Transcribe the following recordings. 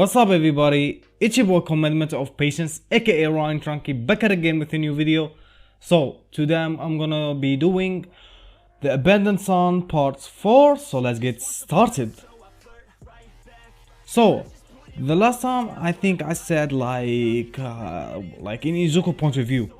What's up everybody, it's your boy Commandment of Patience aka Ryan Trunky back at again with a new video. So today I'm gonna be doing the Abandoned Son part 4, so let's get started. So the last time I think I said like in Izuku point of view,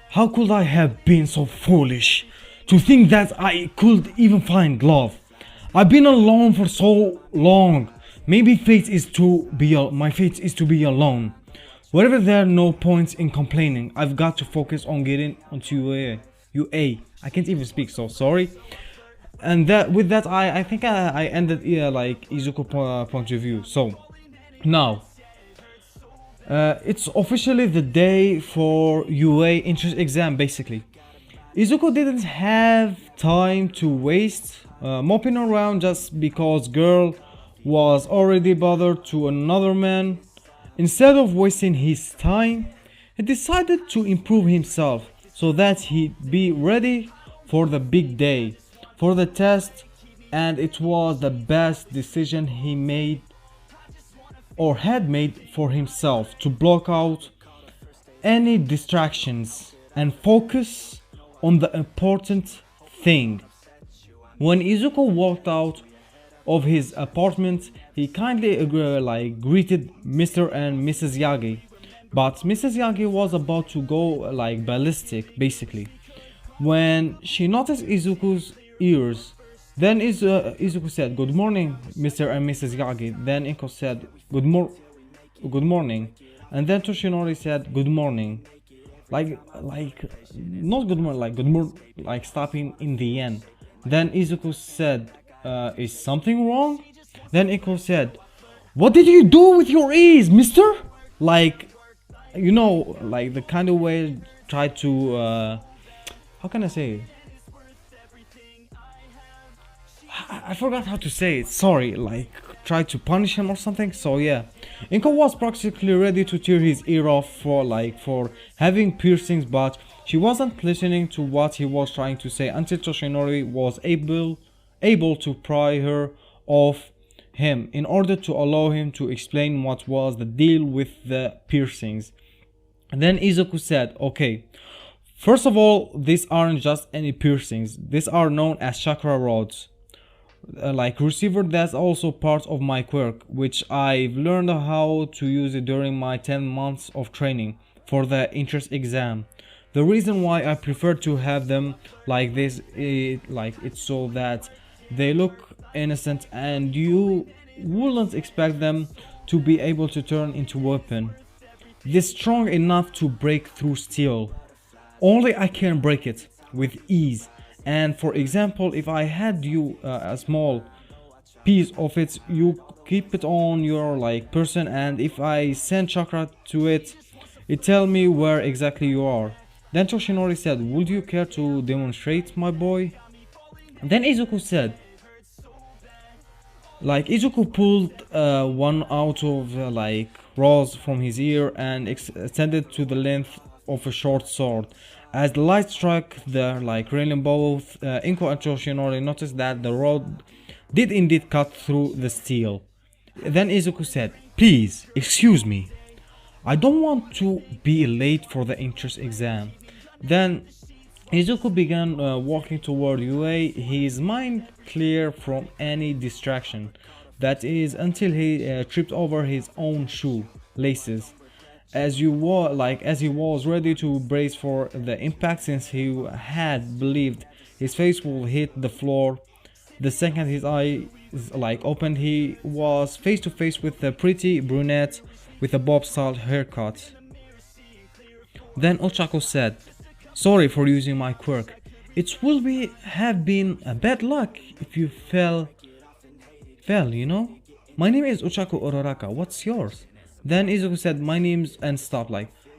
how could I have been so foolish to think that I could even find love? I've been alone for so long. Maybe my fate is to be alone. Wherever there are no points in complaining, I've got to focus on getting onto UA. I can't even speak, so sorry. And with that I think I ended like Izuku point of view. So now it's officially the day for UA entrance exam. Basically Izuku didn't have time to waste moping around just because girl was already bothered to another man. Instead of wasting his time, he decided to improve himself so that he'd be ready for the big day, for the test, and it was the best decision he made or had made for himself to block out any distractions and focus on the important thing. When Izuku walked out of his apartment, he kindly greeted Mr. and Mrs. Yagi, but Mrs. Yagi was about to go like ballistic basically when she noticed Izuku's ears. Then Izuku said, "Good morning, Mr. and Mrs. Yagi." Then Inko said, Good morning," and then Toshinori said, "Good morning," like not good morning, like good morning, like stopping in the end. Then Izuku said, "Is something wrong?" Then Iko said, "What did you do with your ears, mister?" Like, you know, like the kind of way try to how can I say it? I forgot how to say it, sorry, like try to punish him or something. So yeah, Inko was practically ready to tear his ear off for having piercings, but she wasn't listening to what he was trying to say until Toshinori was able to pry her off him in order to allow him to explain what was the deal with the piercings. And then Izuku said, "Okay, first of all, these aren't just any piercings. These are known as chakra rods. Like receiver, that's also part of my quirk, which I've learned how to use it during my 10 months of training for the entrance exam. The reason why I prefer to have them like this is it's so that they look innocent and you wouldn't expect them to be able to turn into a weapon. They're strong enough to break through steel. Only I can break it with ease. And for example, if I had you a small piece of it, you keep it on your person, and if I send chakra to it, it tell me where exactly you are." Then Toshinori said, "Would you care to demonstrate, my boy?" Then Izuku said, Izuku pulled one out of rose from his ear and extended to the length of a short sword. As the light struck the railing, both Inko and Toshinori noticed that the rod did indeed cut through the steel. Then Izuku said, "Please, excuse me. I don't want to be late for the entrance exam." Then Izuku began walking toward UA, his mind clear from any distraction. That is, until he tripped over his own shoe laces. As he was ready to brace for the impact, since he had believed his face would hit the floor. The second his eyes opened, he was face to face with a pretty brunette with a bob-style haircut. Then Ochako said, "Sorry for using my quirk. It will have been a bad luck if you fell, you know? My name is Ochako Ororaka. What's yours?" Then Izuku said, "My name's," and stopped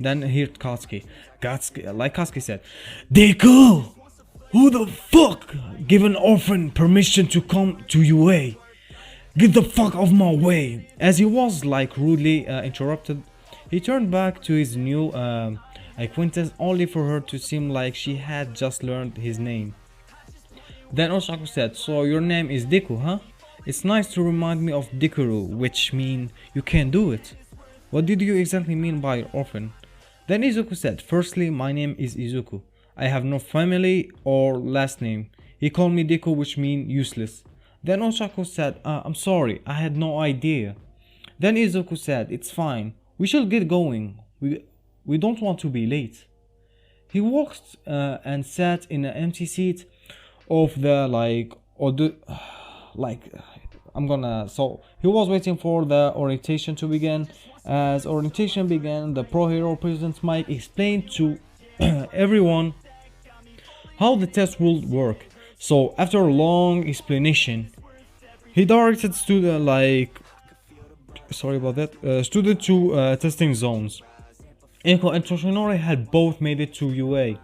then he heard Katsuki. Katsuki said, "Deku! Who the fuck give an orphan permission to come to UA? Get the fuck off my way!" As he was rudely interrupted, he turned back to his new acquaintance only for her to seem like she had just learned his name. Then Osako said, "So your name is Deku, huh?" It's nice to remind me of Dikuru, which mean you can't do it. What did you exactly mean by orphan? Then Izuku said, firstly, my name is Izuku. I have no family or last name. He called me Deku, which mean useless. Then Osako said, I'm sorry, I had no idea. Then Izuku said, it's fine, we shall get going. We don't want to be late. He walked and sat in an empty seat of the like I'm gonna so he was waiting for the orientation to begin. As orientation began, the pro hero president Mike explained to everyone how the test would work. So after a long explanation, he directed student student to testing zones. Inko and Toshinori had both made it to UA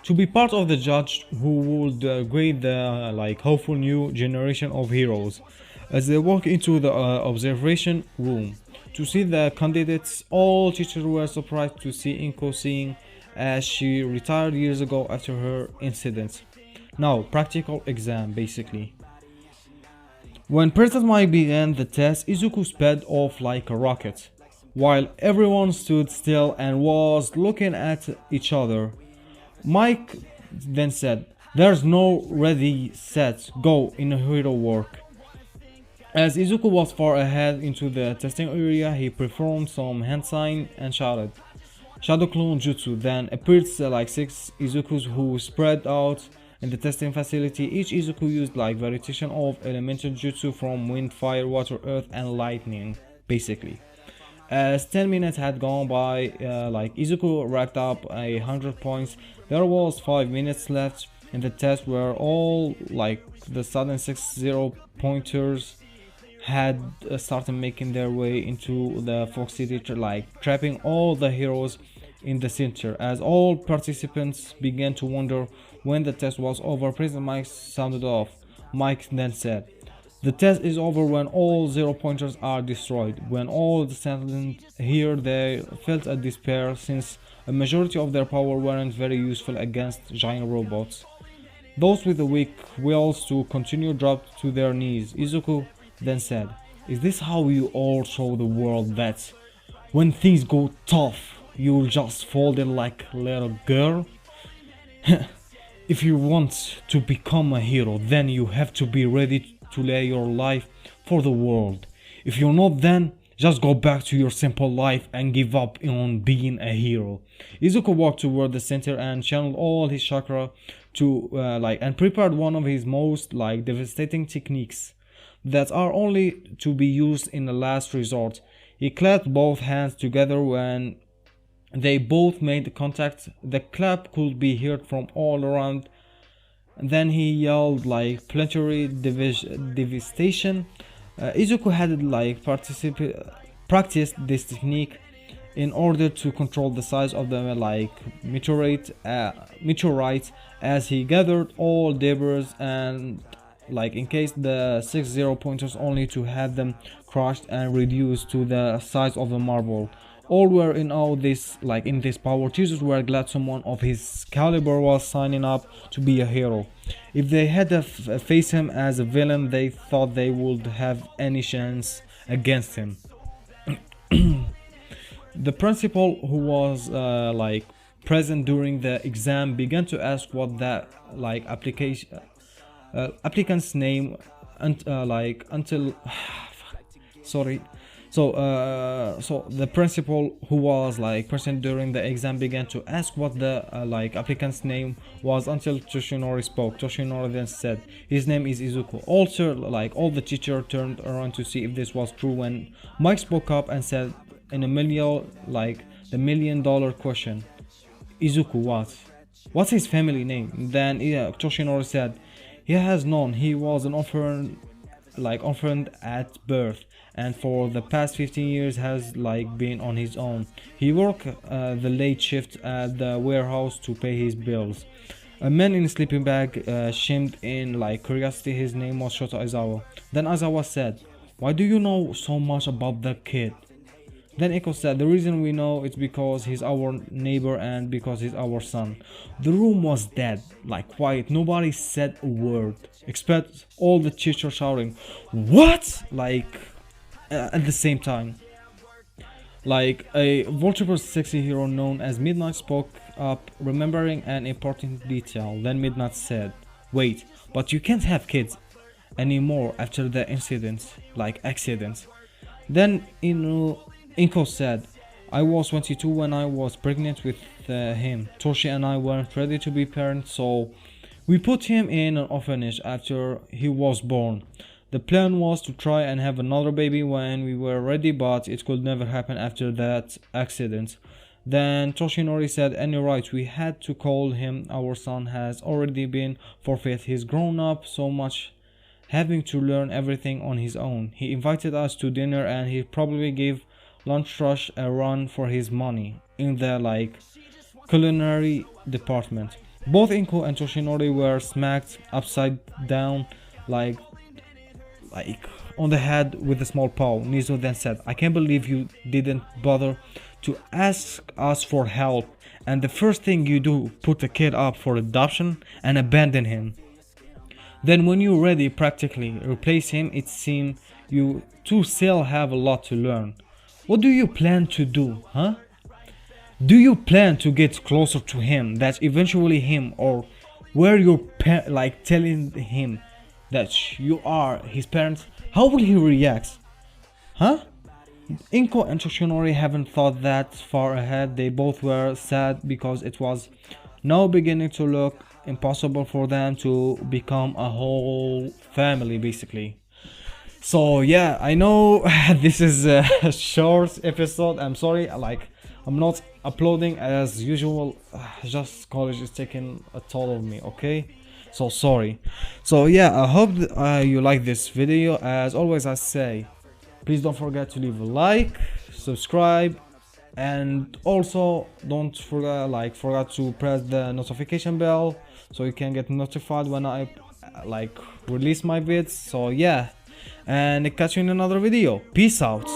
to be part of the judge who would grade the hopeful new generation of heroes. As they walk into the observation room to see the candidates, all teachers were surprised to see Inko seeing as she retired years ago after her incident. Now, practical exam basically. When President Mike began the test, Izuku sped off like a rocket, while everyone stood still and was looking at each other. Mike then said, there's no ready, set, go in hero work. As Izuku was far ahead into the testing area, he performed some hand sign and shouted, Shadow Clone Jutsu. Then appeared like 6 Izukus who spread out in the testing facility. Each Izuku used variation of elemental jutsu from wind, fire, water, earth and lightning basically. As 10 minutes had gone by, Izuku racked up 100 points. There was 5 minutes left in the test where all the sudden 6-0 pointers had started making their way into the Fox City, trapping all the heroes in the center. As all participants began to wonder when the test was over, President Mike sounded off. Mike then said, the test is over when all 0 pointers are destroyed. When all the students here, they felt a despair since a majority of their power weren't very useful against giant robots. Those with the weak wills to continue dropped to their knees. Izuku then said, is this how you all show the world that when things go tough, you'll just fold in like a little girl? If you want to become a hero, then you have to be ready to lay your life for the world. If you're not, then just go back to your simple life and give up on being a hero. Izuku walked toward the center and channeled all his chakra to and prepared one of his most devastating techniques that are only to be used in the last resort. He clapped both hands together. When they both made contact, the clap could be heard from all around. Then he yelled planetary devastation. Izuku had practiced this technique in order to control the size of the meteorite as he gathered all debris and in case the 6-0 pointers, only to have them crushed and reduced to the size of a marble. All were in awe in this power. Teachers were glad someone of his caliber was signing up to be a hero. If they had to face him as a villain, they thought they would have any chance against him. The principal, who was present during the exam, began to ask what the applicant's name until sorry. So the principal, who was present during the exam, began to ask what the applicant's name was until Toshinori spoke. Toshinori then said, his name is Izuku. Also, all the teacher turned around to see if this was true when Mike spoke up and said in a million, the $1 million question, Izuku what? What's his family name? Then Toshinori said, he has none. He was an orphan at birth, and for the past 15 years has been on his own. He worked the late shift at the warehouse to pay his bills. A man in a sleeping bag chimed in curiosity. His name was Shota Aizawa. Then Aizawa said, why do you know so much about the kid? Then Echo said, the reason we know it's because he's our neighbor and because he's our son. The room was dead, like quiet. Nobody said a word, except all the teachers shouting, "What?" At the same time. Like a vulture sexy hero known as Midnight spoke up, remembering an important detail. Then Midnight said, wait, but you can't have kids anymore after the incidents, like accidents. Then Inko said, I was 22 when I was pregnant with him. Toshi and I weren't ready to be parents, so we put him in an orphanage after he was born. The plan was to try and have another baby when we were ready, but it could never happen after that accident. Then Toshinori said, and you're right, we had to call him. Our son has already been forfeit. He's grown up so much, having to learn everything on his own. He invited us to dinner and he probably gave Lunch Rush a run for his money in the culinary department. Both Inko and Toshinori were smacked upside down like on the head with a small paw. Nizo then said, I can't believe you didn't bother to ask us for help, and the first thing you do, put the kid up for adoption and abandon him. Then when you're ready, practically replace him. It seems you two still have a lot to learn. What do you plan to do, huh? Do you plan to get closer to him, that's eventually him, or were you telling him that you are his parents? How will he react? Huh? Inko and Toshinori haven't thought that far ahead. They both were sad because it was now beginning to look impossible for them to become a whole family, basically. So yeah, I know this is a short episode. I'm sorry, I'm not uploading as usual. Just college is taking a toll of me, okay? So sorry. So yeah, I hope you like this video. As always I say, please don't forget to leave a like, subscribe, and also don't forget to press the notification bell so you can get notified when I release my vids. So yeah, and catch you in another video. Peace out.